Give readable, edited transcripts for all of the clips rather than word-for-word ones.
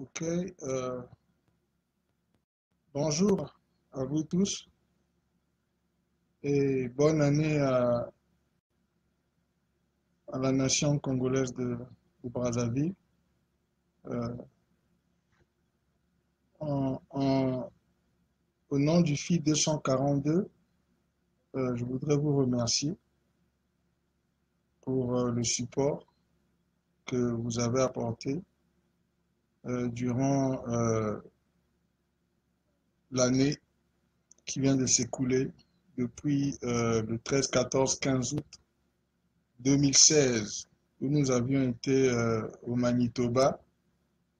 Ok, bonjour à vous tous et bonne année à la nation congolaise de Brazzaville. Euh, en- en- Au nom du FI 242, je voudrais vous remercier pour le support que vous avez apporté durant l'année qui vient de s'écouler depuis le 13, 14, 15 août 2016, où nous avions été au Manitoba.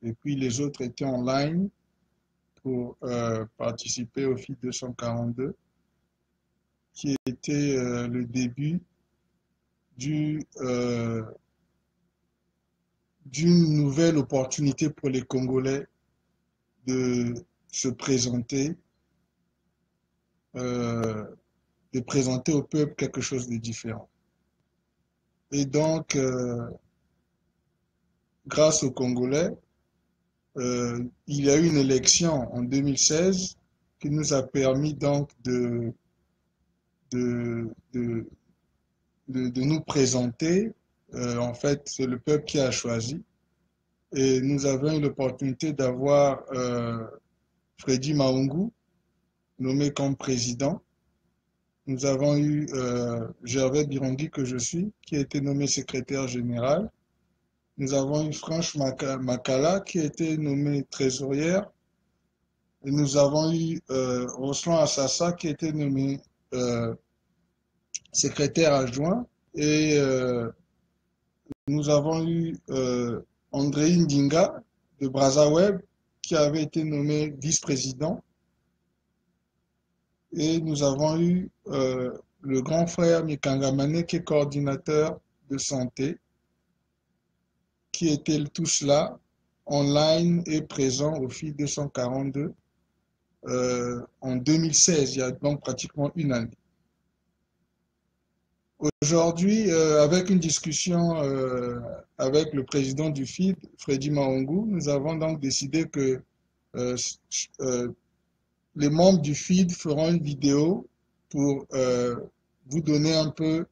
Et puis les autres étaient en ligne pour participer au FIT 242, qui était le début du, euh, d'une nouvelle opportunité pour les Congolais de se présenter, euh, de présenter au peuple quelque chose de différent. Et donc, grâce aux Congolais, il y a eu une élection en 2016 qui nous a permis donc de, de, de nous présenter. En fait, c'est le peuple qui a choisi. Et nous avons eu l'opportunité d'avoir Freddy Maungu nommé comme président. Nous avons eu Gervais Birongi, que je suis, qui a été nommé secrétaire général. Nous avons eu Franche Makala, qui a été nommée trésorière. Et nous avons eu Roslan Assassa, qui a été nommé secrétaire adjoint. Et nous avons eu André Ndinga de Brazzaweb, qui avait été nommé vice-président. Et nous avons eu le grand frère Mikangamane, qui est coordinateur de santé, qui étaient tous là, online et présent au FIT 242 en 2016, il y a donc pratiquement une année. Aujourd'hui, avec une discussion avec le président du FID, Freddy Maungu, nous avons donc décidé que euh, euh, les membres du FID feront une vidéo pour vous donner un peu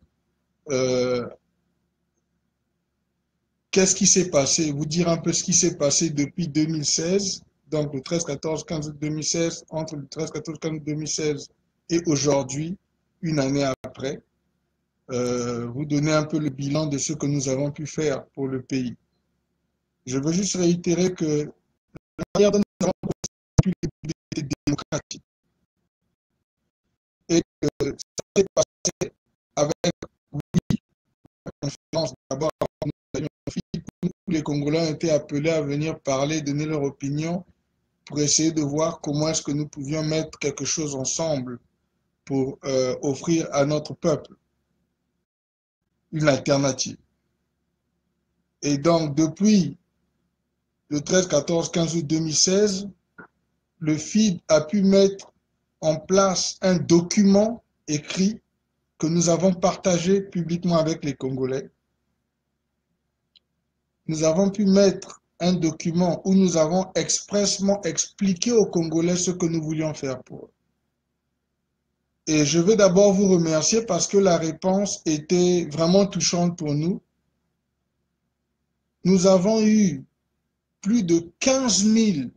qu'est-ce qui s'est passé, vous dire un peu ce qui s'est passé depuis 2016, donc le 13, 14, 15 août 2016, entre le 13, 14, 15 août 2016 et aujourd'hui, une année après. Vous donner un peu le bilan de ce que nous avons pu faire pour le pays. Je veux juste réitérer que la manière dont nous avons procédé était démocratique et que ça s'est passé avec, oui, la conférence d'abord, où les Congolais ont été appelés à venir parler, donner leur opinion pour essayer de voir comment est-ce que nous pouvions mettre quelque chose ensemble pour offrir à notre peuple une alternative. Et donc, depuis le 13, 14, 15 août 2016, le FID a pu mettre en place un document écrit que nous avons partagé publiquement avec les Congolais. Nous avons pu mettre un document où nous avons expressément expliqué aux Congolais ce que nous voulions faire pour eux. Et je veux d'abord vous remercier parce que la réponse était vraiment touchante pour nous. Nous avons eu plus de 15 000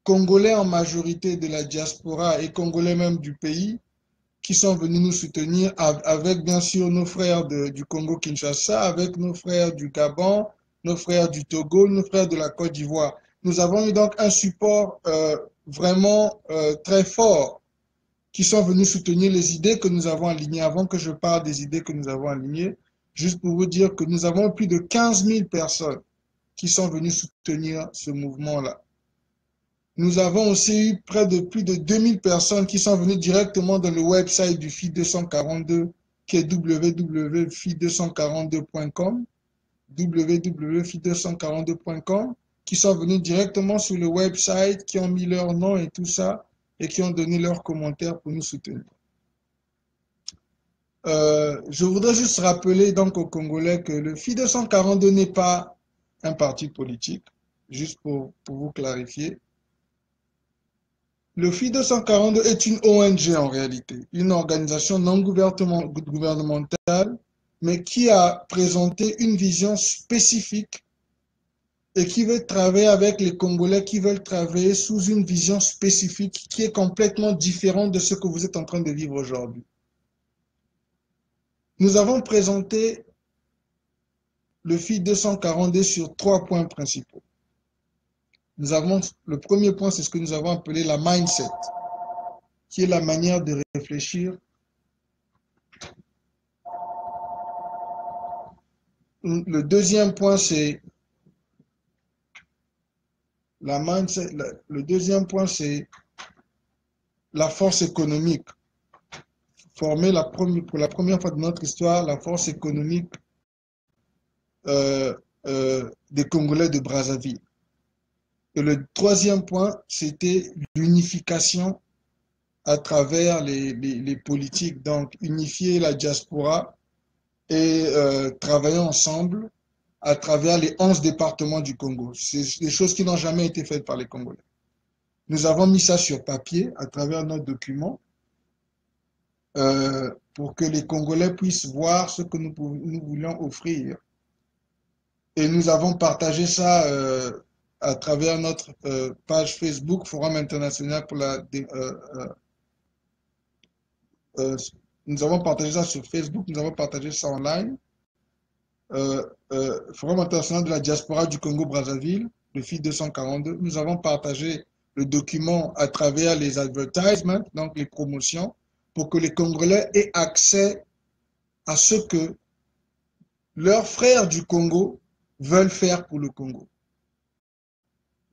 Congolais en majorité de la diaspora et Congolais même du pays qui sont venus nous soutenir avec bien sûr nos frères du Congo-Kinshasa, avec nos frères du Gabon, nos frères du Togo, nos frères de la Côte d'Ivoire. Nous avons eu donc un support vraiment très fort qui sont venus soutenir les idées que nous avons alignées. Avant que je parle des idées que nous avons alignées, juste pour vous dire que nous avons plus de 15 000 personnes qui sont venues soutenir ce mouvement-là. Nous avons aussi eu près de plus de 2000 personnes qui sont venues directement dans le website du FIT 242, qui est www.fit242.com, www.fit242.com, qui sont venus directement sur le website, qui ont mis leur nom et tout ça, et qui ont donné leurs commentaires pour nous soutenir. Je voudrais juste rappeler donc aux Congolais que le FIT 242 n'est pas un parti politique. juste pour vous clarifier. Le FI 242 est une ONG en réalité, une organisation non gouvernementale, mais qui a présenté une vision spécifique et qui veut travailler avec les Congolais qui veulent travailler sous une vision spécifique qui est complètement différente de ce que vous êtes en train de vivre aujourd'hui. Nous avons présenté le FI 242 sur 3 points principaux. Le premier point, c'est ce que nous avons appelé la mindset, qui est la manière de réfléchir. Le deuxième point, c'est la mindset. Le deuxième point, c'est la force économique. Former pour la première fois de notre histoire, la force économique des Congolais de Brazzaville. Et le troisième point, c'était l'unification à travers les politiques. Donc, unifier la diaspora et travailler ensemble à travers les 11 départements du Congo. C'est des choses qui n'ont jamais été faites par les Congolais. Nous avons mis ça sur papier à travers notre document pour que les Congolais puissent voir ce que nous voulions offrir. Et nous avons partagé ça à travers notre page Facebook, Forum international pour la... nous avons partagé ça sur Facebook, nous avons partagé ça en ligne. Forum international de la diaspora du Congo-Brazzaville, le FI 242. Nous avons partagé le document à travers les advertisements, donc les promotions, pour que les Congolais aient accès à ce que leurs frères du Congo veulent faire pour le Congo.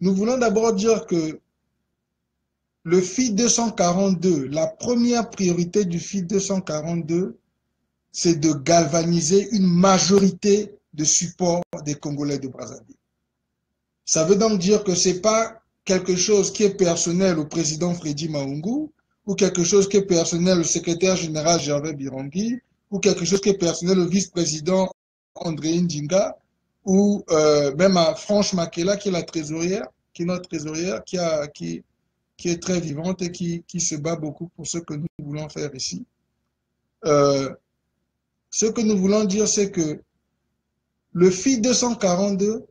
Nous voulons d'abord dire que le FI 242, la première priorité du FI 242, c'est de galvaniser une majorité de support des Congolais de Brazzaville. Ça veut donc dire que ce n'est pas quelque chose qui est personnel au président Freddy Maungu, ou quelque chose qui est personnel au secrétaire général Gervais Birangui, ou quelque chose qui est personnel au vice-président André Ndinga, ou même à Franche Makela, qui est la trésorière, qui est notre trésorière, qui est très vivante et qui se bat beaucoup pour ce que nous voulons faire ici. Ce que nous voulons dire, c'est que le FI 242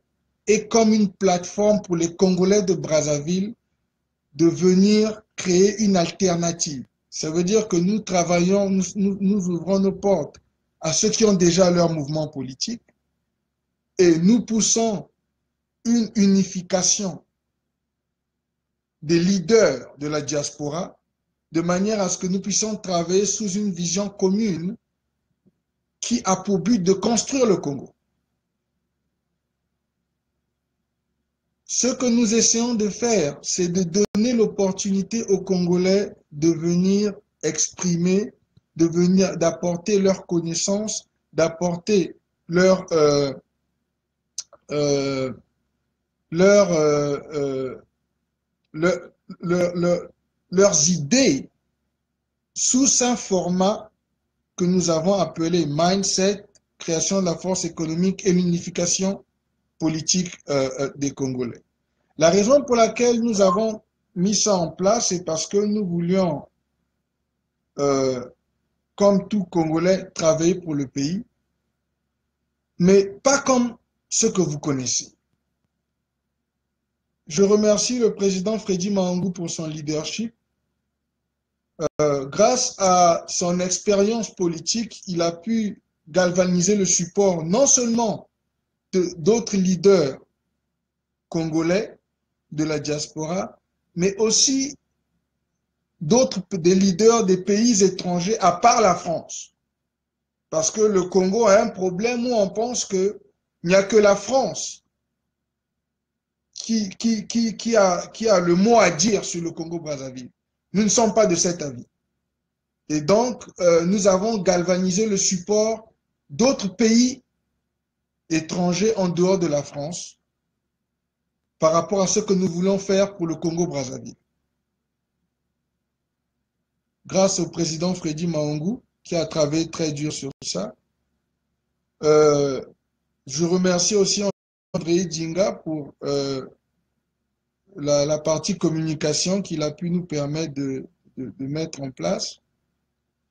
est comme une plateforme pour les Congolais de Brazzaville de venir créer une alternative. Ça veut dire que nous travaillons, nous ouvrons nos portes à ceux qui ont déjà leur mouvement politique et nous poussons une unification des leaders de la diaspora de manière à ce que nous puissions travailler sous une vision commune qui a pour but de construire le Congo. Ce que nous essayons de faire, c'est de donner l'opportunité aux Congolais de venir exprimer, d'apporter leurs connaissances, d'apporter leurs idées sous un format que nous avons appelé mindset, création de la force économique et l'unification politique des Congolais. La raison pour laquelle nous avons mis ça en place, c'est parce que nous voulions, comme tout Congolais, travailler pour le pays, mais pas comme ce que vous connaissez. Je remercie le président Freddy Maungu pour son leadership. Grâce à son expérience politique, il a pu galvaniser le support non seulement d'autres leaders congolais de la diaspora, mais aussi des leaders des pays étrangers à part la France. Parce que le Congo a un problème où on pense qu'il n'y a que la France qui a le mot à dire sur le Congo-Brazzaville. Nous ne sommes pas de cet avis. Et donc, nous avons galvanisé le support d'autres pays étrangers en dehors de la France par rapport à ce que nous voulons faire pour le Congo-Brazzaville. Grâce au président Freddy Maungu, qui a travaillé très dur sur ça. Je remercie aussi André Djinga pour la partie communication qu'il a pu nous permettre de mettre en place.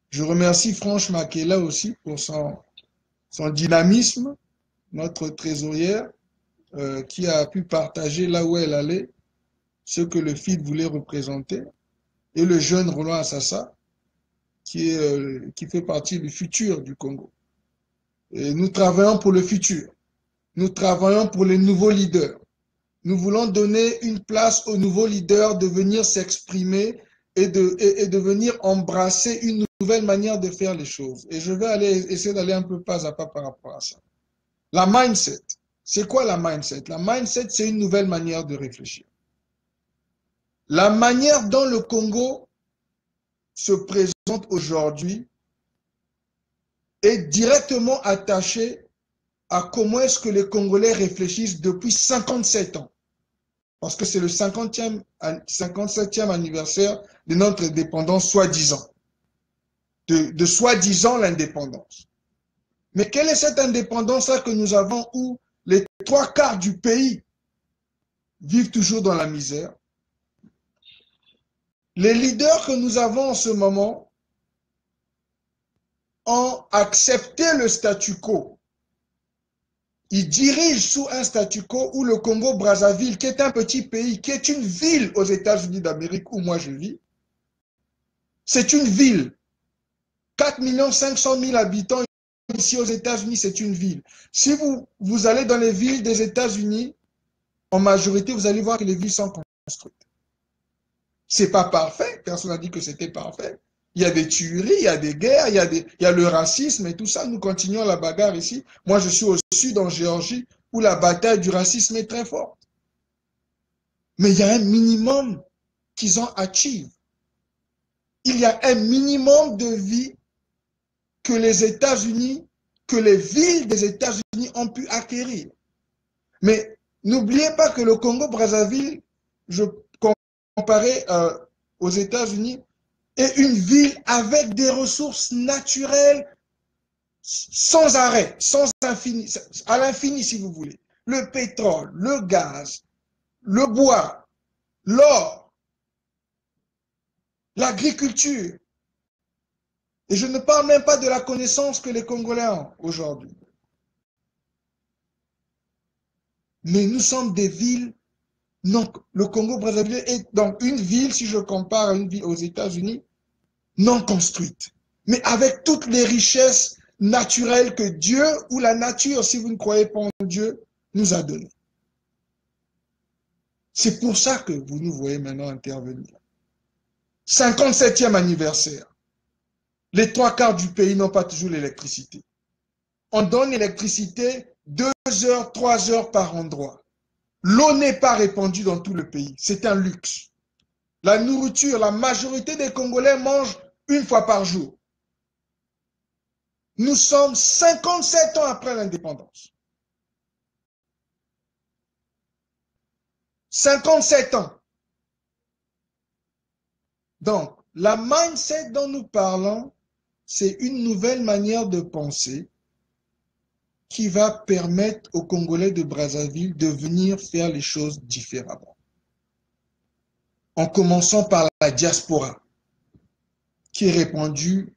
Je remercie Franche Makela aussi pour son dynamisme, notre trésorière, qui a pu partager là où elle allait ce que le FID voulait représenter, et le jeune Roland Assassa, qui fait partie du futur du Congo. Et nous travaillons pour le futur. Nous travaillons pour les nouveaux leaders. Nous voulons donner une place aux nouveaux leaders de venir s'exprimer et de venir embrasser une nouvelle manière de faire les choses. Et je vais essayer d'aller un peu pas à pas par rapport à ça. La mindset. C'est quoi la mindset? La mindset, c'est une nouvelle manière de réfléchir. La manière dont le Congo se présente aujourd'hui est directement attachée à comment est-ce que les Congolais réfléchissent depuis 57 ans. Parce que c'est le 57e anniversaire de notre indépendance, soi-disant. De soi-disant l'indépendance. Mais quelle est cette indépendance-là que nous avons où les 3/4 du pays vivent toujours dans la misère? Les leaders que nous avons en ce moment ont accepté le statu quo. Ils dirigent sous un statu quo où le Congo-Brazzaville, qui est un petit pays, qui est une ville aux États-Unis d'Amérique où moi je vis, c'est une ville. 4 500 000 habitants ici aux États-Unis, c'est une ville. Si vous allez dans les villes des États-Unis, en majorité, vous allez voir que les villes sont construites. C'est pas parfait, personne n'a dit que c'était parfait. Il y a des tueries, il y a des guerres, il y a le racisme et tout ça. Nous continuons la bagarre ici. Moi, je suis au sud, en Géorgie, où la bataille du racisme est très forte. Mais il y a un minimum qu'ils ont achieve. Il y a un minimum de vie que les États-Unis, que les villes des États-Unis ont pu acquérir. Mais n'oubliez pas que le Congo-Brazzaville, je comparais aux États-Unis, est une ville avec des ressources naturelles sans arrêt, sans infini, à l'infini si vous voulez. Le pétrole, le gaz, le bois, l'or, l'agriculture. Et je ne parle même pas de la connaissance que les Congolais ont aujourd'hui. Mais nous sommes des villes. Donc, le Congo-Brazzaville est donc une ville, si je compare à une ville aux États-Unis, non construite, mais avec toutes les richesses naturelles que Dieu ou la nature, si vous ne croyez pas en Dieu, nous a données. C'est pour ça que vous nous voyez maintenant intervenir. 57e anniversaire. Les 3/4 du pays n'ont pas toujours l'électricité. On donne l'électricité 2 heures, 3 heures par endroit. L'eau n'est pas répandue dans tout le pays. C'est un luxe. La nourriture, la majorité des Congolais mangent une fois par jour. Nous sommes 57 ans après l'indépendance. 57 ans. Donc, la mindset dont nous parlons, c'est une nouvelle manière de penser qui va permettre aux Congolais de Brazzaville de venir faire les choses différemment. En commençant par la diaspora, qui est répandue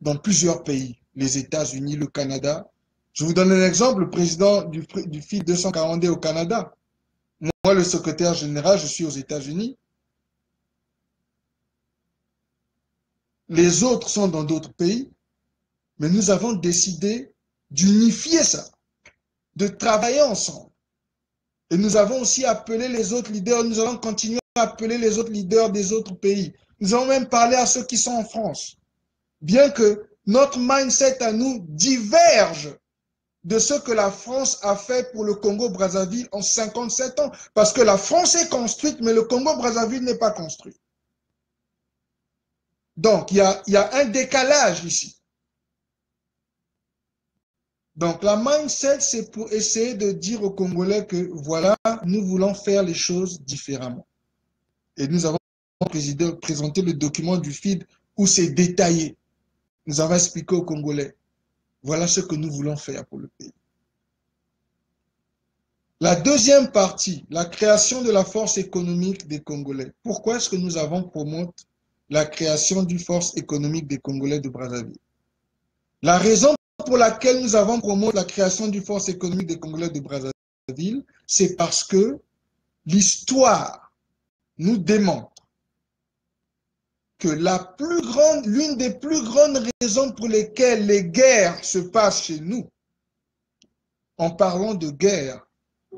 dans plusieurs pays, les États-Unis, le Canada. Je vous donne un exemple, le président du FID 240 au Canada. Moi, le secrétaire général, je suis aux États-Unis. Les autres sont dans d'autres pays, mais nous avons décidé d'unifier ça, de travailler ensemble. Et nous avons aussi appelé les autres leaders, nous allons continuer à appeler les autres leaders des autres pays. Nous allons même parler à ceux qui sont en France. Bien que notre mindset à nous diverge de ce que la France a fait pour le Congo-Brazzaville en 57 ans. Parce que la France est construite, mais le Congo-Brazzaville n'est pas construit. Donc, il y a un décalage ici. Donc, la mindset, c'est pour essayer de dire aux Congolais que, voilà, nous voulons faire les choses différemment. Et nous avons présenté le document du FID où c'est détaillé. Nous avons expliqué aux Congolais, voilà ce que nous voulons faire pour le pays. La deuxième partie, la création de la force économique des Congolais. Pourquoi est-ce que nous avons promoté la création d'une force économique des Congolais de Brazzaville? La raison pour laquelle nous avons promoté la création d'une force économique des Congolais de Brazzaville, c'est parce que l'histoire nous démontre que l'une des plus grandes raisons pour lesquelles les guerres se passent chez nous, en parlant de guerre,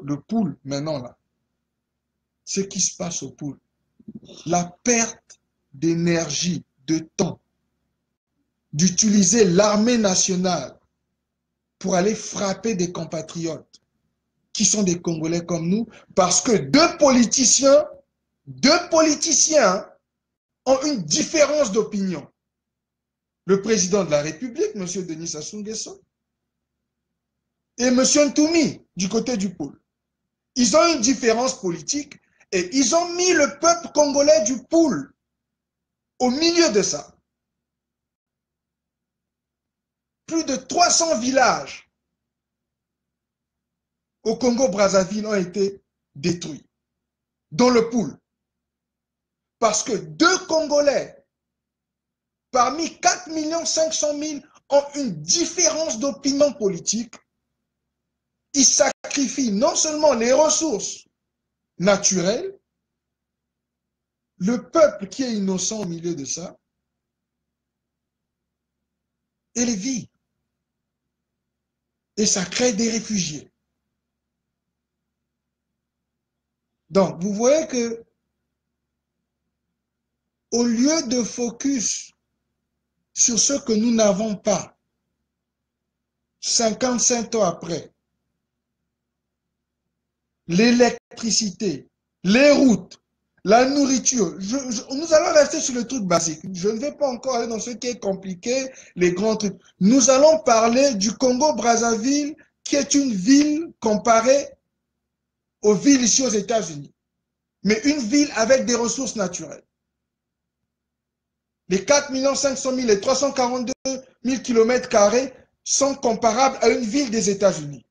le pool maintenant là, ce qui se passe au pool, la perte d'énergie, de temps, d'utiliser l'armée nationale pour aller frapper des compatriotes qui sont des Congolais comme nous, parce que deux politiciens ont une différence d'opinion. Le président de la République, M. Denis Sassou Nguesso, et M. Ntoumi, du côté du pôle. Ils ont une différence politique et ils ont mis le peuple congolais du pôle au milieu de ça. Plus de 300 villages au Congo-Brazzaville ont été détruits, dans le pôle. Parce que deux Congolais, parmi 4 500 000, ont une différence d'opinion politique. Ils sacrifient non seulement les ressources naturelles, le peuple qui est innocent au milieu de ça, et les vies. Et ça crée des réfugiés. Donc, vous voyez que au lieu de focus sur ce que nous n'avons pas, 55 ans après, l'électricité, les routes, la nourriture, nous allons rester sur le truc basique. Je ne vais pas encore aller dans ce qui est compliqué, les grands trucs. Nous allons parler du Congo-Brazzaville, qui est une ville comparée aux villes ici aux États-Unis, mais une ville avec des ressources naturelles. Les 4 500 000 et 342 000 km² sont comparables à une ville des États-Unis.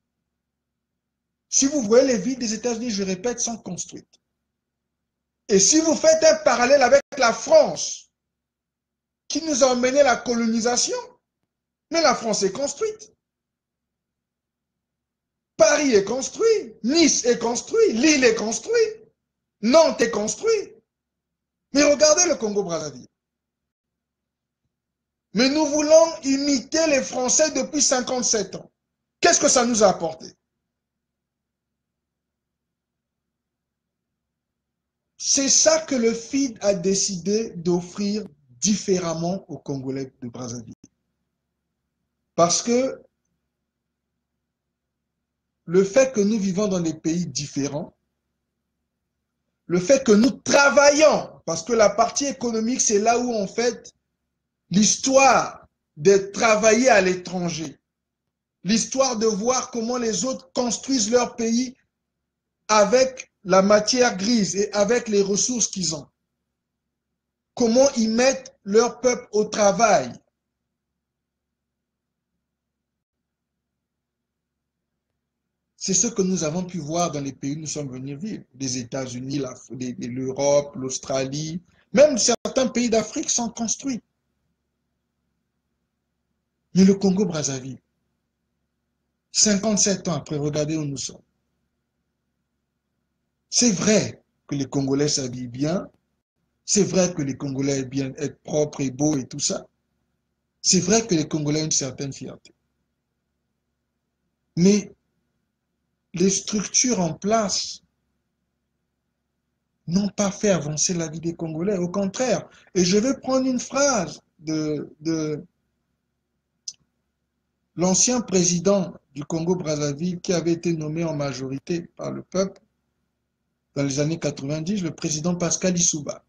Si vous voyez les villes des États-Unis, je répète, sont construites. Et si vous faites un parallèle avec la France, qui nous a emmené la colonisation, mais la France est construite. Paris est construit, Nice est construit, Lille est construit, Nantes est construit. Mais regardez le Congo-Brazzaville. Mais nous voulons imiter les Français depuis 57 ans. Qu'est-ce que ça nous a apporté? C'est ça que le FID a décidé d'offrir différemment aux Congolais de Brazzaville. Parce que le fait que nous vivons dans des pays différents, le fait que nous travaillons, parce que la partie économique, c'est là où en fait l'histoire de travailler à l'étranger, l'histoire de voir comment les autres construisent leur pays avec la matière grise et avec les ressources qu'ils ont. Comment ils mettent leur peuple au travail. C'est ce que nous avons pu voir dans les pays où nous sommes venus vivre. Les États-Unis, l'Europe, l'Australie, même certains pays d'Afrique sont construits. Mais le Congo-Brazzaville, 57 ans après, regardez où nous sommes. C'est vrai que les Congolais s'habillent bien, c'est vrai que les Congolais aiment bien être propres et beaux et tout ça. C'est vrai que les Congolais ont une certaine fierté. Mais les structures en place n'ont pas fait avancer la vie des Congolais, au contraire. Et je vais prendre une phrase de l'ancien président du Congo-Brazzaville qui avait été nommé en majorité par le peuple dans les années 90, le président Pascal Lissouba.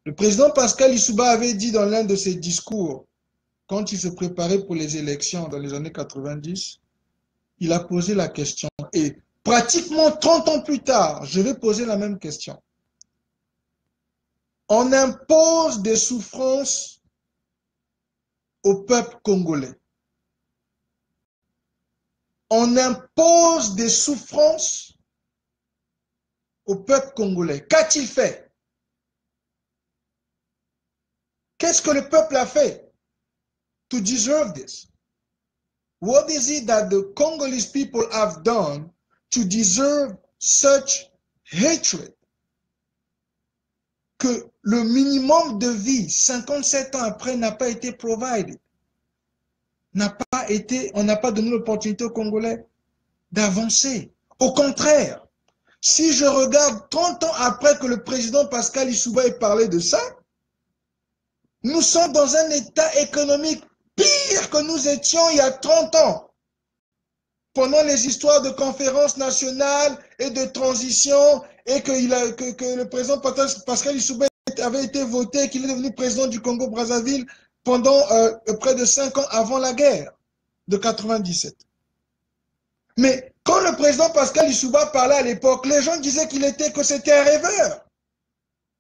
Le président Pascal Lissouba avait dit dans l'un de ses discours, quand il se préparait pour les élections dans les années 90, il a posé la question. Et pratiquement 30 ans plus tard, je vais poser la même question. On impose des souffrances au peuple congolais. On impose des souffrances au peuple congolais. Qu'a-t-il fait? Qu'est-ce que le peuple a fait to deserve this? What is it that the Congolese people have done to deserve such hatred? Que le minimum de vie, 57 ans après, n'a pas été provided. On n'a pas donné l'opportunité aux Congolais d'avancer. Au contraire, si je regarde 30 ans après que le président Pascal Lissouba ait parlé de ça, nous sommes dans un état économique pire que nous étions il y a 30 ans. Pendant les histoires de conférences nationales et de transition, et que le président Pascal Lissouba avait été voté, qu'il est devenu président du Congo-Brazzaville pendant près de 5 ans avant la guerre de 97. Mais quand le président Pascal Lissouba parlait à l'époque, les gens disaient que c'était un rêveur.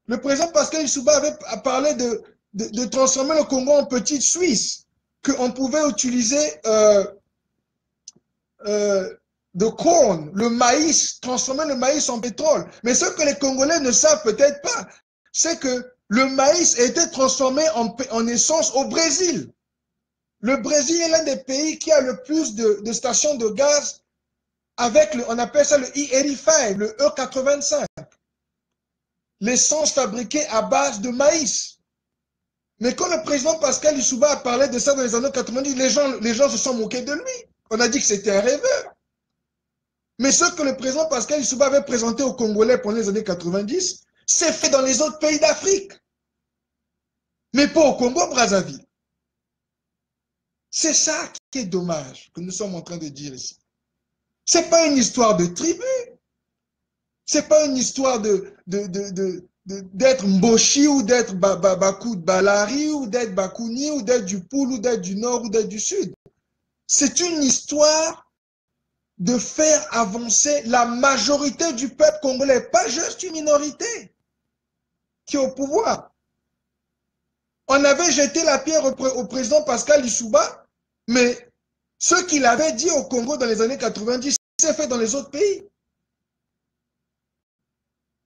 Le président Pascal Lissouba avait parlé de transformer le Congo en petite Suisse, qu'on pouvait utiliser de corn, le maïs, transformer le maïs en pétrole. Mais ce que les Congolais ne savent peut-être pas, c'est que le maïs a été transformé en essence au Brésil. Le Brésil est l'un des pays qui a le plus de stations de gaz avec, on appelle ça le E85, le E85. L'essence fabriquée à base de maïs. Mais quand le président Pascal Lissouba a parlé de ça dans les années 90, les gens se sont moqués de lui. On a dit que c'était un rêveur. Mais ce que le président Pascal Lissouba avait présenté aux Congolais pendant les années 90, c'est fait dans les autres pays d'Afrique. Mais pas au Congo-Brazzaville. C'est ça qui est dommage, que nous sommes en train de dire ici. Ce n'est pas une histoire de tribu. Ce n'est pas une histoire d'être Mboshi ou d'être Bakou de Balari ou d'être Bakouni ou d'être du Poul ou d'être du Nord ou d'être du Sud. C'est une histoire de faire avancer la majorité du peuple congolais, pas juste une minorité qui est au pouvoir. On avait jeté la pierre au président Pascal Lissouba, mais ce qu'il avait dit au Congo dans les années 90, c'est fait dans les autres pays.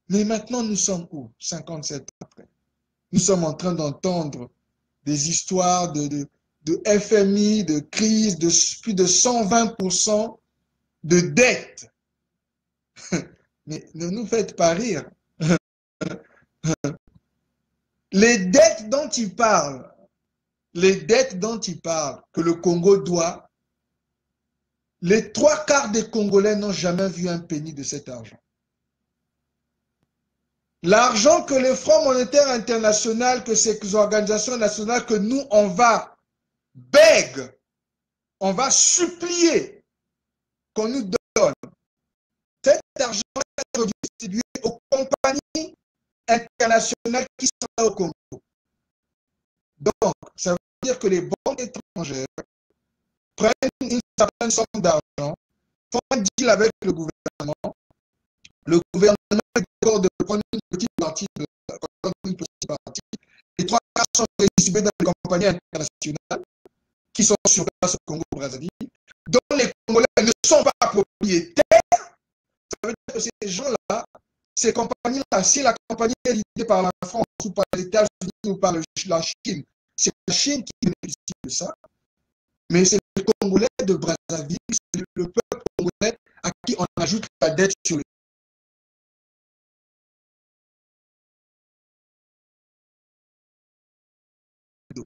Mais maintenant, nous sommes où? 57 ans après. Nous sommes en train d'entendre des histoires de FMI, de crise, de plus de 120% de dette. Mais ne nous faites pas rire. Les dettes dont il parle, que le Congo doit, les 3/4 des Congolais n'ont jamais vu un penny de cet argent. L'argent que le Fonds monétaire international, que ces organisations nationales, que nous, on va on va supplier qu'on nous donne, cet argent est redistribué aux compagnies internationales qui sont au Congo. Donc, ça veut dire que les banques étrangères prennent une certaine somme d'argent, font un deal avec le gouvernement est d'accord de prendre une petite partie, les 3/4 sont distribués dans les compagnies internationales qui sont sur place au Congo-Brazzaville, dont les Congolais ne sont pas propriétaires. Ça veut dire que ces gens-là, ces compagnies-là, si la compagnie est lidée par la France ou par les États-Unis ou par la Chine, c'est la Chine qui bénéficie de ça. Mais c'est les Congolais de Brazzaville, c'est le peuple congolais à qui on ajoute la dette sur le dos.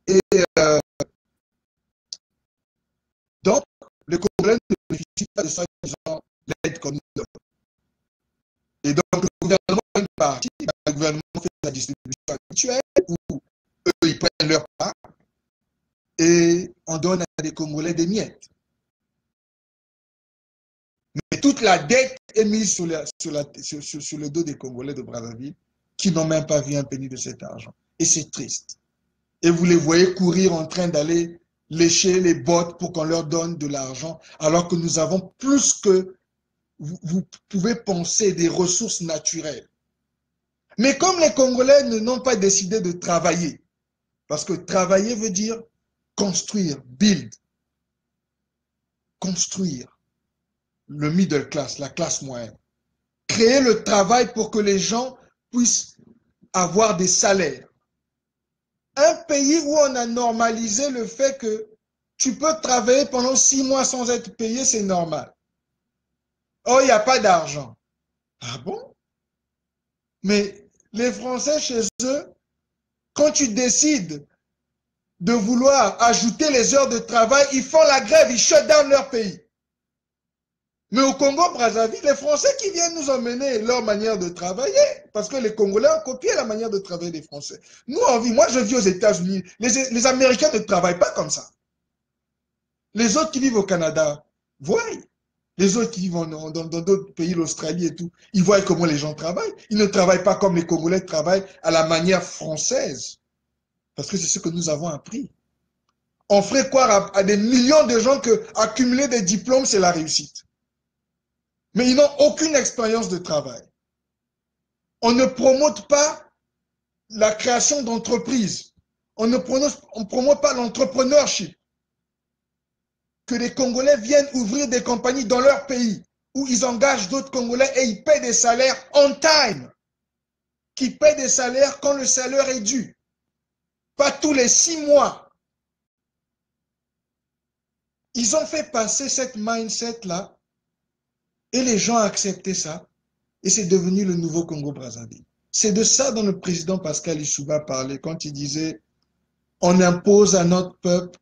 Et donc, les Congolais ne bénéficient pas de ça, disant l'aide comme nous donne. Et donc, le gouvernement a une partie, le gouvernement fait sa distribution habituelle, où eux, ils prennent leur part, et on donne à des Congolais des miettes. Mais toute la dette est mise sur le dos des Congolais de Brazzaville, qui n'ont même pas vu un penny de cet argent. Et c'est triste. Et vous les voyez courir en train d'aller lécher les bottes pour qu'on leur donne de l'argent, alors que nous avons plus que vous pouvez penser des ressources naturelles. Mais comme les Congolais n'ont pas décidé de travailler, parce que travailler veut dire construire, build, construire le middle class, la classe moyenne. Créer le travail pour que les gens puissent avoir des salaires. Un pays où on a normalisé le fait que tu peux travailler pendant 6 mois sans être payé, c'est normal. Oh, il n'y a pas d'argent. Ah bon? Mais les Français, chez eux, quand tu décides de vouloir ajouter les heures de travail, ils font la grève, ils shut down leur pays. Mais au Congo-Brazzaville, les Français qui viennent nous emmener leur manière de travailler, parce que les Congolais ont copié la manière de travailler des Français. Nous, on vit, moi je vis aux États-Unis, les Américains ne travaillent pas comme ça. Les autres qui vivent au Canada, voient. Les autres qui vivent dans d'autres pays, l'Australie et tout, ils voient comment les gens travaillent. Ils ne travaillent pas comme les Congolais travaillent à la manière française. Parce que c'est ce que nous avons appris. On ferait croire à des millions de gens que accumuler des diplômes, c'est la réussite. Mais ils n'ont aucune expérience de travail. On ne promote pas la création d'entreprises. On ne promote pas l'entrepreneurship. Que les Congolais viennent ouvrir des compagnies dans leur pays, où ils engagent d'autres Congolais et ils paient des salaires on time. Qui paient des salaires quand le salaire est dû. Pas tous les 6 mois. Ils ont fait passer cette mindset-là et les gens ont accepté ça. Et c'est devenu le nouveau Congo-Brazzaville. C'est de ça dont le président Pascal Lissouba parlait quand il disait on impose à notre peuple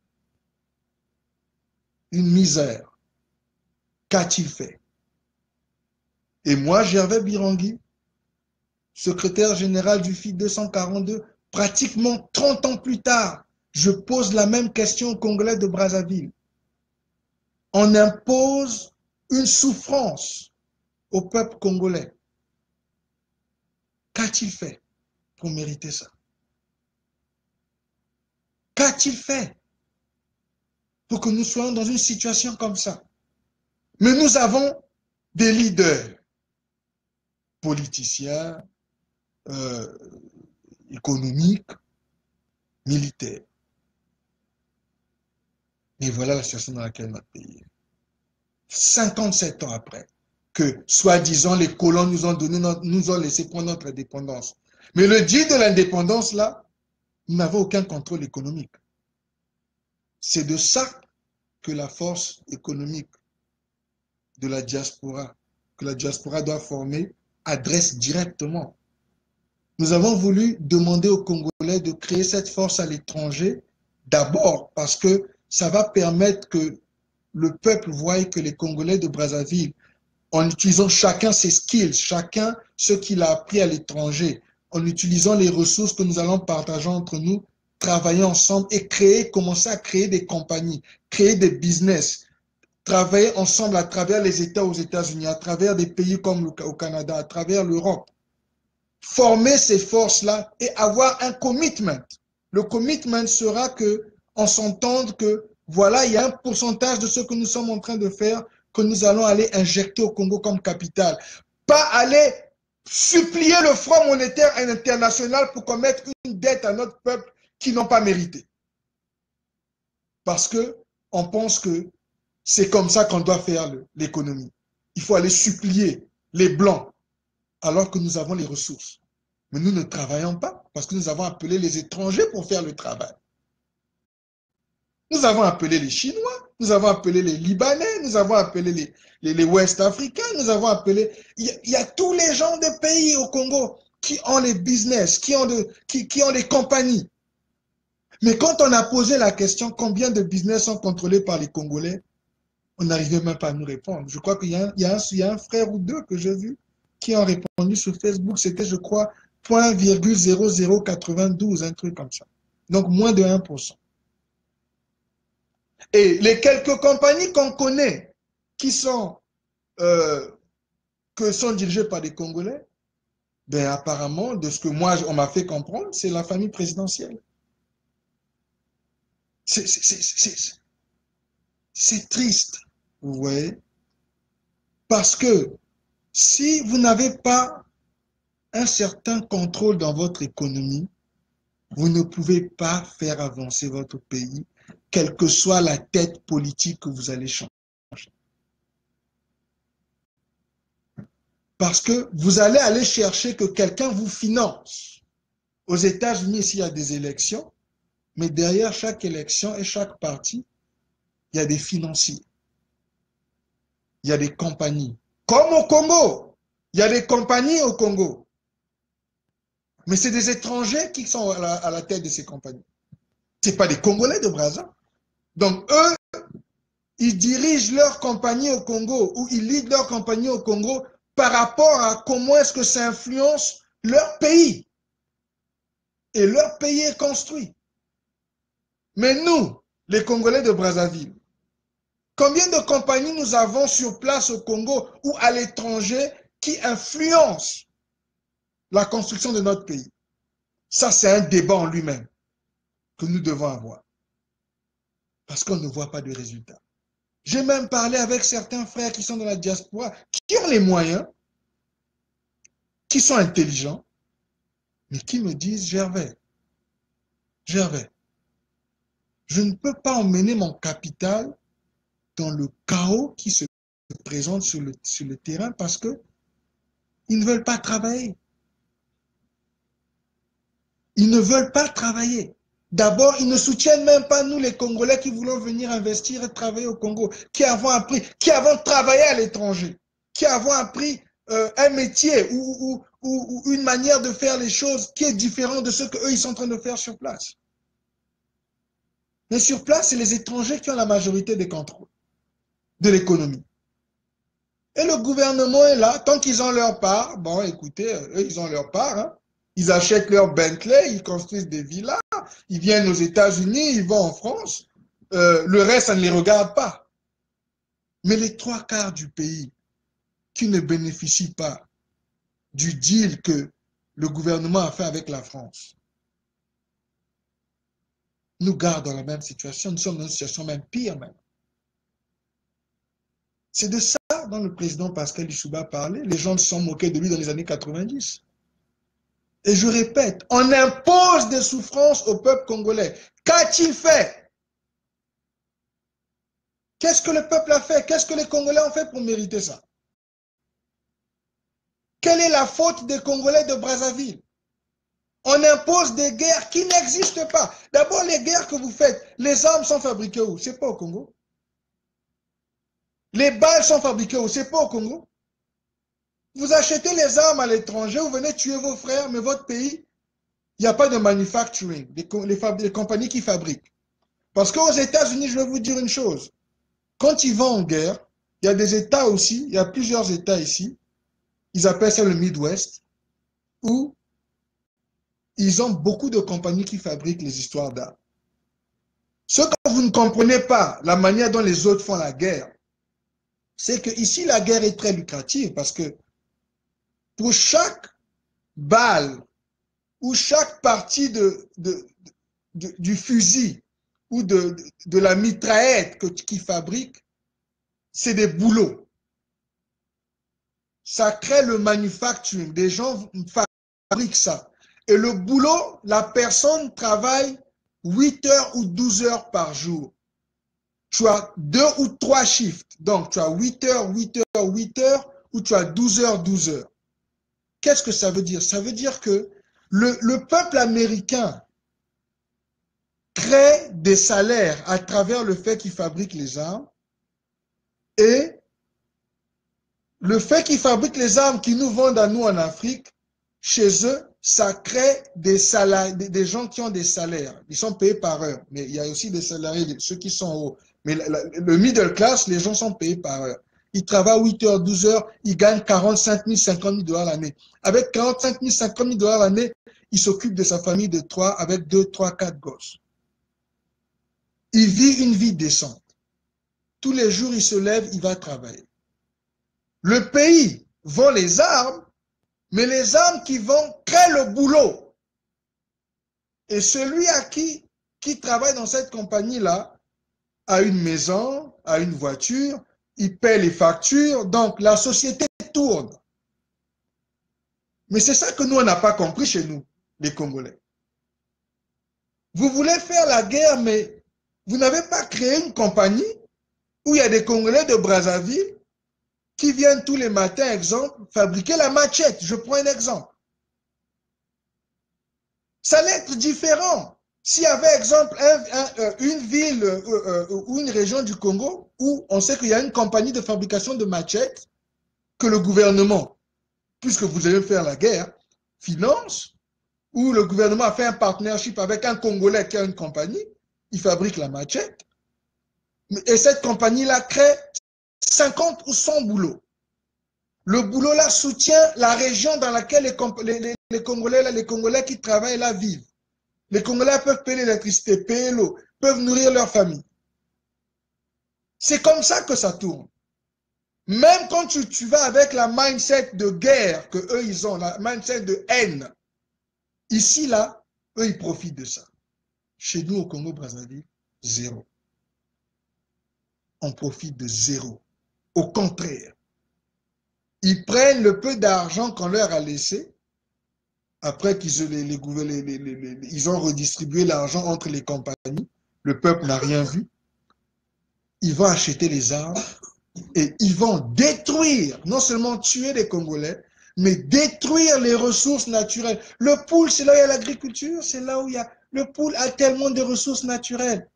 une misère. Qu'a-t-il fait? Et moi, Gervais Birangui, secrétaire général du FIT 242, pratiquement 30 ans plus tard, je pose la même question aux Congolais de Brazzaville. On impose une souffrance au peuple congolais. Qu'a-t-il fait pour mériter ça? Qu'a-t-il fait pour que nous soyons dans une situation comme ça? Mais nous avons des leaders, politiciens, économiques, militaires. Et voilà la situation dans laquelle notre pays est. 57 ans après, que soi-disant les colons nous ont laissé prendre notre indépendance. Mais le dit de l'indépendance, là, nous n'avons aucun contrôle économique. C'est de ça que la force économique de la diaspora, que la diaspora doit former, adresse directement. Nous avons voulu demander aux Congolais de créer cette force à l'étranger, d'abord parce que ça va permettre que le peuple voie que les Congolais de Brazzaville, en utilisant chacun ses skills, chacun ce qu'il a appris à l'étranger, en utilisant les ressources que nous allons partager entre nous, travailler ensemble et commencer à créer des compagnies, créer des business, travailler ensemble à travers les États aux États-Unis, à travers des pays comme au Canada, à travers l'Europe. Former ces forces-là et avoir un commitment. Le commitment sera qu'on s'entende que voilà, il y a un pourcentage de ce que nous sommes en train de faire que nous allons aller injecter au Congo comme capital. Pas aller supplier le Front monétaire international pour qu'on mette une dette à notre peuple qui n'ont pas mérité. Parce qu'on pense que c'est comme ça qu'on doit faire l'économie. Il faut aller supplier les Blancs alors que nous avons les ressources. Mais nous ne travaillons pas parce que nous avons appelé les étrangers pour faire le travail. Nous avons appelé les Chinois, nous avons appelé les Libanais, nous avons appelé les Ouest-Africains, nous avons appelé... Il y a tous les gens de pays au Congo qui ont les business, qui ont les compagnies. Mais quand on a posé la question combien de business sont contrôlés par les Congolais, on n'arrivait même pas à nous répondre. Je crois qu'il y a un frère ou deux que j'ai vu qui ont répondu sur Facebook. C'était, je crois, 0,0092, un truc comme ça. Donc, moins de 1%. Et les quelques compagnies qu'on connaît qui sont dirigées par des Congolais, ben apparemment, de ce que moi, on m'a fait comprendre, c'est la famille présidentielle. C'est triste, vous voyez, parce que si vous n'avez pas un certain contrôle dans votre économie, vous ne pouvez pas faire avancer votre pays, quelle que soit la tête politique que vous allez changer. Parce que vous allez aller chercher que quelqu'un vous finance. Aux États-Unis, ici, il y a des élections, mais derrière chaque élection et chaque parti, il y a des financiers. Il y a des compagnies. Comme au Congo, il y a des compagnies au Congo. Mais c'est des étrangers qui sont à la tête de ces compagnies. Ce n'est pas des Congolais de Brazza. Donc, eux, ils dirigent leur compagnie au Congo ou ils leadent leur compagnie au Congo par rapport à comment est-ce que ça influence leur pays. Et leur pays est construit. Mais nous, les Congolais de Brazzaville, combien de compagnies nous avons sur place au Congo ou à l'étranger qui influencent la construction de notre pays? Ça, c'est un débat en lui-même que nous devons avoir. Parce qu'on ne voit pas de résultats. J'ai même parlé avec certains frères qui sont dans la diaspora, qui ont les moyens, qui sont intelligents, mais qui me disent, Gervais, je ne peux pas emmener mon capital dans le chaos qui se présente sur le terrain parce qu'ils ne veulent pas travailler. Ils ne veulent pas travailler. D'abord, ils ne soutiennent même pas nous, les Congolais, qui voulons venir investir et travailler au Congo, qui avons travaillé à l'étranger, qui avons appris un métier ou une manière de faire les choses qui est différente de ce qu'eux, ils sont en train de faire sur place. Mais sur place, c'est les étrangers qui ont la majorité des contrôles de l'économie. Et le gouvernement est là, tant qu'ils ont leur part, bon, écoutez, eux, ils ont leur part, hein. Ils achètent leur Bentley, ils construisent des villas, ils viennent aux États-Unis, ils vont en France. Le reste, ça ne les regarde pas. Mais les trois quarts du pays qui ne bénéficient pas du deal que le gouvernement a fait avec la France, nous gardent dans la même situation. Nous sommes dans une situation même pire même. C'est de ça dont le président Pascal Lissouba parlait. Les gens se sont moqués de lui dans les années 90. Et je répète, on impose des souffrances au peuple congolais. Qu'a-t-il fait? Qu'est-ce que le peuple a fait? Qu'est-ce que les Congolais ont fait pour mériter ça? Quelle est la faute des Congolais de Brazzaville? On impose des guerres qui n'existent pas. D'abord, les guerres que vous faites, les armes sont fabriquées où? C'est pas au Congo. Les balles sont fabriquées où? C'est pas au Congo. Vous achetez les armes à l'étranger, vous venez tuer vos frères, mais votre pays, il n'y a pas de manufacturing, les compagnies qui fabriquent. Parce qu'aux États-Unis, je vais vous dire une chose. Quand ils vont en guerre, il y a des États aussi, il y a plusieurs États ici, ils appellent ça le Midwest, où ils ont beaucoup de compagnies qui fabriquent les histoires d'armes. Ce que vous ne comprenez pas, la manière dont les autres font la guerre, c'est que ici la guerre est très lucrative parce que pour chaque balle ou chaque partie du fusil ou de la mitraillette qu'ils fabriquent, c'est des boulots. Ça crée le manufacturing. Des gens fabriquent ça. Et le boulot, la personne travaille 8 heures ou 12 heures par jour. Tu as 2 ou 3 shifts. Donc, tu as 8 heures, 8 heures, 8 heures, ou tu as 12 heures, 12 heures. Qu'est-ce que ça veut dire? Ça veut dire que le peuple américain crée des salaires à travers le fait qu'il fabrique les armes et le fait qu'ils fabriquent les armes qu'ils nous vendent à nous en Afrique, chez eux, ça crée des gens qui ont des salaires. Ils sont payés par heure, mais il y a aussi des salariés, ceux qui sont hauts. Mais le middle class, les gens sont payés par heure. Ils travaillent 8 heures, 12 heures, ils gagnent 45 000, 50 000 dollars l'année. Avec 45 000, 50 000 dollars l'année, il s'occupe de sa famille de 3, avec 2, 3, 4 gosses. Il vit une vie décente. Tous les jours, il se lève, il va travailler. Le pays vend les armes, mais les armes qui vendent créent le boulot. Et celui qui travaille dans cette compagnie-là a une maison, a une voiture, il paie les factures, donc la société tourne. Mais c'est ça que nous, on n'a pas compris chez nous, les Congolais. Vous voulez faire la guerre, mais vous n'avez pas créé une compagnie où il y a des Congolais de Brazzaville qui viennent tous les matins, exemple, fabriquer la machette. Je prends un exemple. Ça allait être différent. S'il y avait, exemple, une ville ou une région du Congo où on sait qu'il y a une compagnie de fabrication de machettes que le gouvernement, puisque vous allez faire la guerre, finance, où le gouvernement a fait un partnership avec un Congolais qui a une compagnie, il fabrique la machette, et cette compagnie-là crée 50 ou 100 boulots. Le boulot-là soutient la région dans laquelle les Congolais, là, les Congolais qui travaillent là vivent. Les Congolais peuvent payer l'électricité, payer l'eau, peuvent nourrir leur famille. C'est comme ça que ça tourne. Même quand tu vas avec la mindset de guerre que eux ils ont, la mindset de haine, ici là, eux ils profitent de ça. Chez nous au Congo-Brazzaville, zéro. On profite de zéro. Au contraire, ils prennent le peu d'argent qu'on leur a laissé, après qu'ils ils ont redistribué l'argent entre les compagnies, le peuple n'a rien vu, ils vont acheter les armes et ils vont détruire, non seulement tuer les Congolais, mais détruire les ressources naturelles. Le poule, c'est là où il y a l'agriculture, c'est là où il y a... Le poule a tellement de ressources naturelles.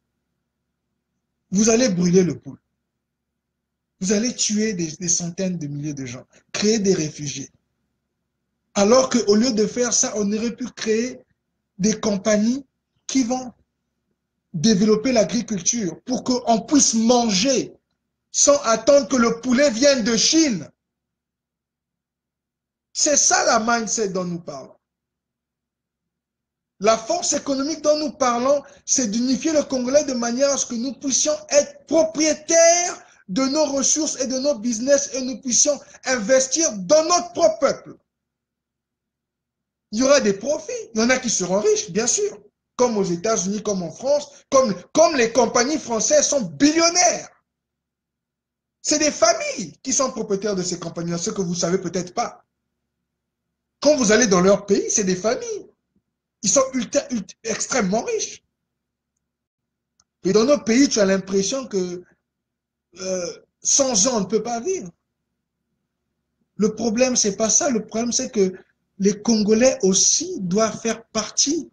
Vous allez brûler le poule. Vous allez tuer des centaines de milliers de gens, créer des réfugiés. Alors qu'au lieu de faire ça, on aurait pu créer des compagnies qui vont développer l'agriculture pour qu'on puisse manger sans attendre que le poulet vienne de Chine. C'est ça la mindset dont nous parlons. La force économique dont nous parlons, c'est d'unifier le Congolais de manière à ce que nous puissions être propriétaires de nos ressources et de nos business et nous puissions investir dans notre propre peuple. Il y aura des profits. Il y en a qui seront riches, bien sûr. Comme aux États-Unis, comme en France, comme les compagnies françaises sont billionnaires. C'est des familles qui sont propriétaires de ces compagnies-là, ce que vous ne savez peut-être pas. Quand vous allez dans leur pays, c'est des familles. Ils sont extrêmement riches. Et dans nos pays, tu as l'impression que sans eux, on ne peut pas vivre. Le problème, ce n'est pas ça. Le problème, c'est que les Congolais aussi doivent faire partie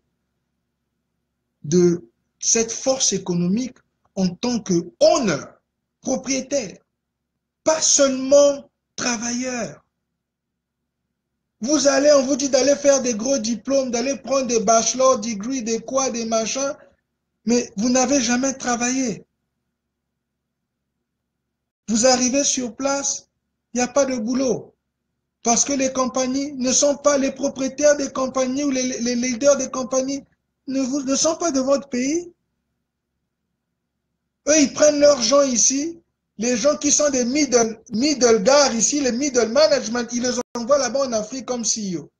de cette force économique en tant que honneur, propriétaire, pas seulement travailleur. Vous allez, on vous dit d'aller faire des gros diplômes, d'aller prendre des bachelor degrees, des quoi, des machins, mais vous n'avez jamais travaillé. Vous arrivez sur place, il n'y a pas de boulot. Parce que les compagnies ne sont pas les propriétaires des compagnies ou les leaders des compagnies ne sont pas de votre pays. Eux, ils prennent leurs gens ici, les gens qui sont des middle gars ici, les middle management, ils les envoient là-bas en Afrique comme CEO.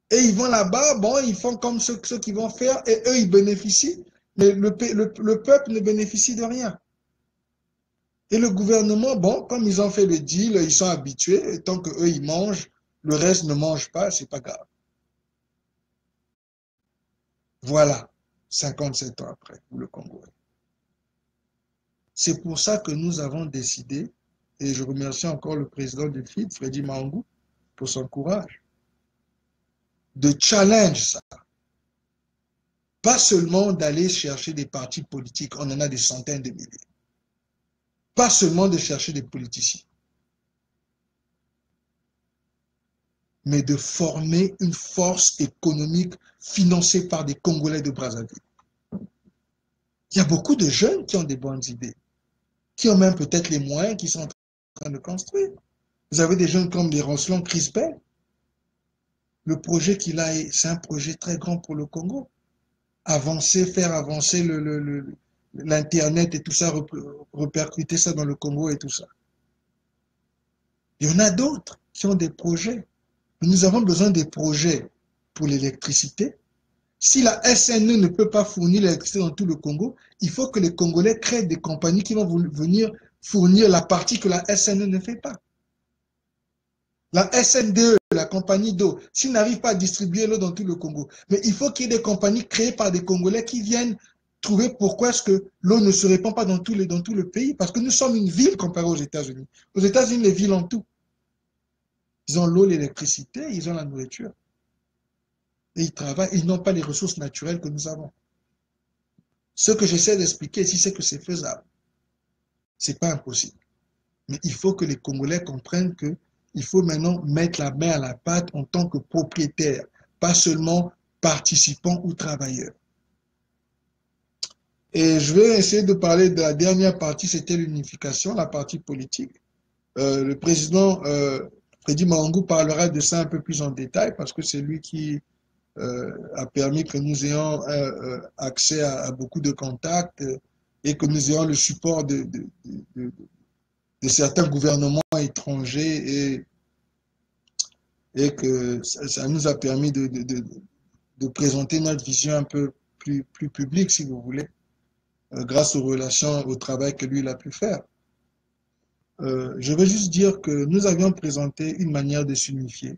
Et ils vont là-bas, bon, ils font comme ceux qui vont faire, et eux, ils bénéficient, mais le peuple ne bénéficie de rien. Et le gouvernement, bon, comme ils ont fait le deal, ils sont habitués, et tant qu'eux, ils mangent, le reste ne mange pas, c'est pas grave. Voilà, 57 ans après, pour le Congo. C'est pour ça que nous avons décidé, et je remercie encore le président du FID, Freddy Mangou, pour son courage, de challenge ça. Pas seulement d'aller chercher des partis politiques, on en a des centaines de milliers. Pas seulement de chercher des politiciens, mais de former une force économique financée par des Congolais de Brazzaville. Il y a beaucoup de jeunes qui ont des bonnes idées, qui ont même peut-être les moyens, qui sont en train de construire. Vous avez des jeunes comme les Roncelon Crispin. Le projet qu'il a, c'est un projet très grand pour le Congo. Faire avancer l'Internet et tout ça, repercuter ça dans le Congo et tout ça. Il y en a d'autres qui ont des projets. Nous avons besoin des projets pour l'électricité. Si la SNE ne peut pas fournir l'électricité dans tout le Congo, il faut que les Congolais créent des compagnies qui vont venir fournir la partie que la SNE ne fait pas. La SNDE, la compagnie d'eau, s'ils n'arrivent pas à distribuer l'eau dans tout le Congo, mais il faut qu'il y ait des compagnies créées par des Congolais qui viennent trouver pourquoi est-ce que l'eau ne se répand pas dans tout le pays. Parce que nous sommes une ville comparée aux États-Unis. Aux États-Unis, les villes ont tout. Ils ont l'eau, l'électricité, ils ont la nourriture. Et ils travaillent, ils n'ont pas les ressources naturelles que nous avons. Ce que j'essaie d'expliquer ici, c'est que c'est faisable. Ce n'est pas impossible. Mais il faut que les Congolais comprennent qu'il faut maintenant mettre la main à la pâte en tant que propriétaire, pas seulement participant ou travailleur. Et je vais essayer de parler de la dernière partie, c'était l'unification, la partie politique. Le président Freddy Maungu parlera de ça un peu plus en détail parce que c'est lui qui a permis que nous ayons accès à beaucoup de contacts et que nous ayons le support de certains gouvernements étrangers et que ça nous a permis de présenter notre vision un peu plus publique, si vous voulez, grâce aux relations, au travail que lui il a pu faire. Je veux juste dire que nous avions présenté une manière de s'unifier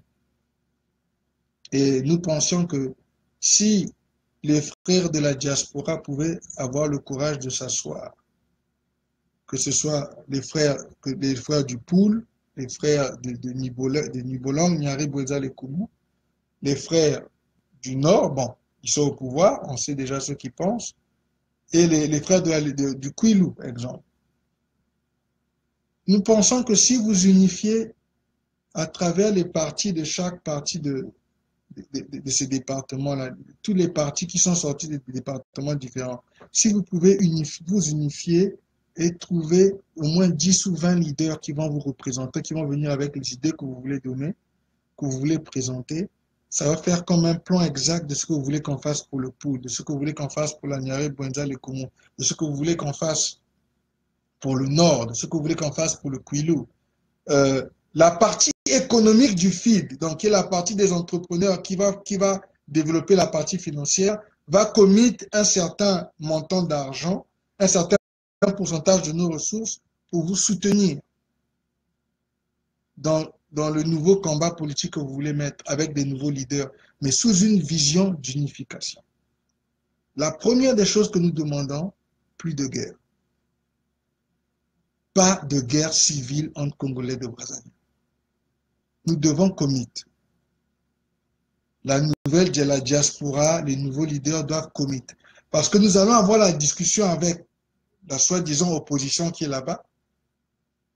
et nous pensions que si les frères de la diaspora pouvaient avoir le courage de s'asseoir, que ce soit les frères du Poul, les frères de Nibolang, Nyari, Bweza, et Koumou, les frères du Nord, bon, ils sont au pouvoir, on sait déjà ce qu'ils pensent, et les frères du Kwilu, par exemple. Nous pensons que si vous unifiez à travers les partis de chaque parti de ces départements-là, tous les partis qui sont sortis des départements différents, si vous pouvez vous unifier et trouver au moins 10 ou 20 leaders qui vont vous représenter, qui vont venir avec les idées que vous voulez donner, que vous voulez présenter, ça va faire comme un plan exact de ce que vous voulez qu'on fasse pour le Poul, de ce que vous voulez qu'on fasse pour la Nyare, Bwenza, les Koumou, de ce que vous voulez qu'on fasse pour le Nord, de ce que vous voulez qu'on fasse pour le Kwilu. La partie économique du FID, donc qui est la partie des entrepreneurs qui va développer la partie financière, va commettre un certain montant d'argent, un certain pourcentage de nos ressources pour vous soutenir dans le nouveau combat politique que vous voulez mettre avec des nouveaux leaders, mais sous une vision d'unification. La première des choses que nous demandons, plus de guerre. Pas de guerre civile entre Congolais de Brazzaville. Nous devons commettre. La nouvelle de la diaspora, les nouveaux leaders doivent commettre. Parce que nous allons avoir la discussion avec la soi-disant opposition qui est là-bas,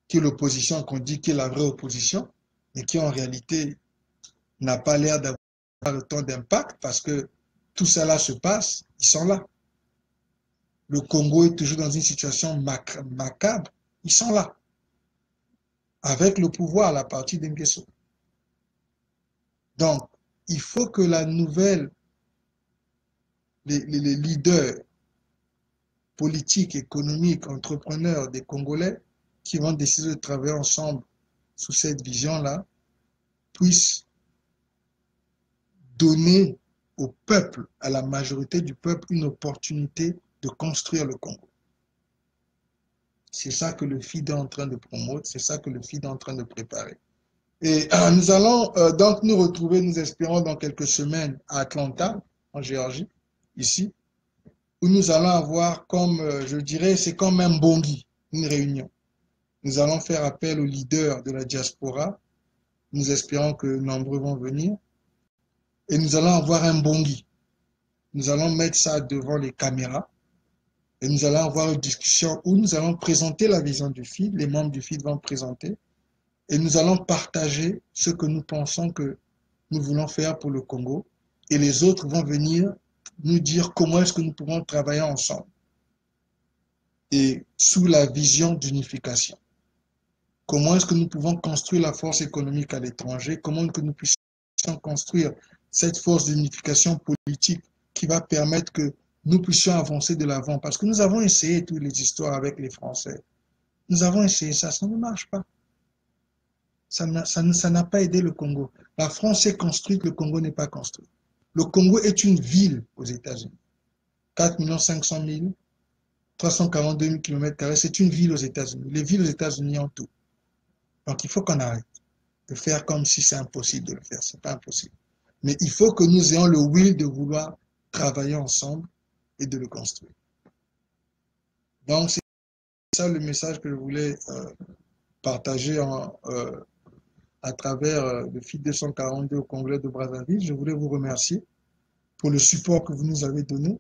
qui est l'opposition qu'on dit qui est la vraie opposition, mais qui en réalité n'a pas l'air d'avoir le temps d'impact parce que tout cela se passe, ils sont là. Le Congo est toujours dans une situation macabre, ils sont là. Avec le pouvoir, la partie d'Ngeso. Donc, il faut que la nouvelle, les leaders politiques, économiques, entrepreneurs des Congolais qui vont décider de travailler ensemble sous cette vision-là, puissent donner au peuple, à la majorité du peuple, une opportunité de construire le Congo. C'est ça que le FID est en train de promouvoir, c'est ça que le FID est en train de préparer. Et nous allons donc nous retrouver, nous espérons, dans quelques semaines à Atlanta, en Géorgie, ici, où nous allons avoir comme, je dirais, c'est comme un bongi, une réunion. Nous allons faire appel aux leaders de la diaspora. Nous espérons que nombreux vont venir. Et nous allons avoir un bongi. Nous allons mettre ça devant les caméras. Et nous allons avoir une discussion où nous allons présenter la vision du FID. Les membres du FID vont présenter. Et nous allons partager ce que nous pensons que nous voulons faire pour le Congo. Et les autres vont venir nous dire comment est-ce que nous pouvons travailler ensemble. Et sous la vision d'unification. Comment est-ce que nous pouvons construire la force économique à l'étranger? Comment est-ce que nous puissions construire cette force d'unification politique qui va permettre que nous puissions avancer de l'avant? Parce que nous avons essayé toutes les histoires avec les Français. Nous avons essayé ça, ça ne marche pas. Ça n'a pas aidé le Congo. La France est construite, le Congo n'est pas construit. Le Congo est une ville aux États-Unis. 4 500 000, 342 000 km², c'est une ville aux États-Unis. Les villes aux États-Unis ont tout. Donc il faut qu'on arrête. de faire comme si c'est impossible de le faire. Ce n'est pas impossible. Mais il faut que nous ayons le will de vouloir travailler ensemble et de le construire. Donc, c'est ça le message que je voulais partager à travers le FID 242 au Congrès de Brazzaville. Je voulais vous remercier pour le support que vous nous avez donné.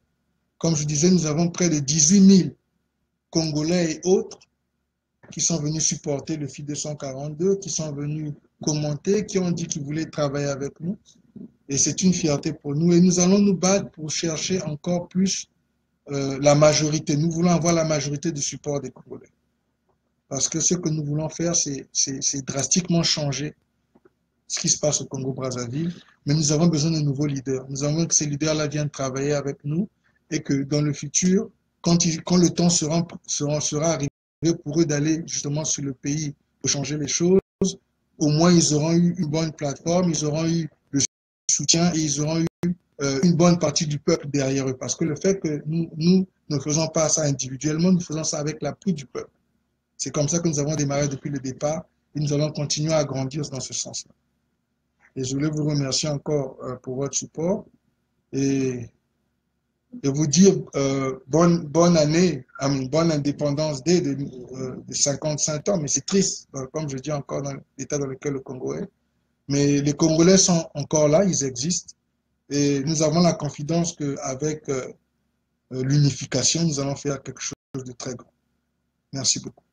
Comme je disais, nous avons près de 18 000 Congolais et autres qui sont venus supporter le FID 242, qui sont venus commenter, qui ont dit qu'ils voulaient travailler avec nous. Et c'est une fierté pour nous. Et nous allons nous battre pour chercher encore plus la majorité. Nous voulons avoir la majorité du support des Congolais. Parce que ce que nous voulons faire, c'est drastiquement changer ce qui se passe au Congo-Brazzaville. Mais nous avons besoin de nouveaux leaders. Nous avons que ces leaders-là viennent travailler avec nous et que dans le futur, quand le temps sera arrivé pour eux d'aller justement sur le pays pour changer les choses, au moins ils auront eu une bonne plateforme, ils auront eu le soutien et ils auront eu une bonne partie du peuple derrière eux. Parce que le fait que nous ne faisons pas ça individuellement, nous faisons ça avec l'appui du peuple. C'est comme ça que nous avons démarré depuis le départ et nous allons continuer à grandir dans ce sens-là. Et je voulais vous remercier encore pour votre support et vous dire bonne année, bonne indépendance de 55 ans, mais c'est triste, comme je dis encore, dans l'état dans lequel le Congo est. Mais les Congolais sont encore là, ils existent. Et nous avons la confidence qu'avec l'unification, nous allons faire quelque chose de très grand. Merci beaucoup.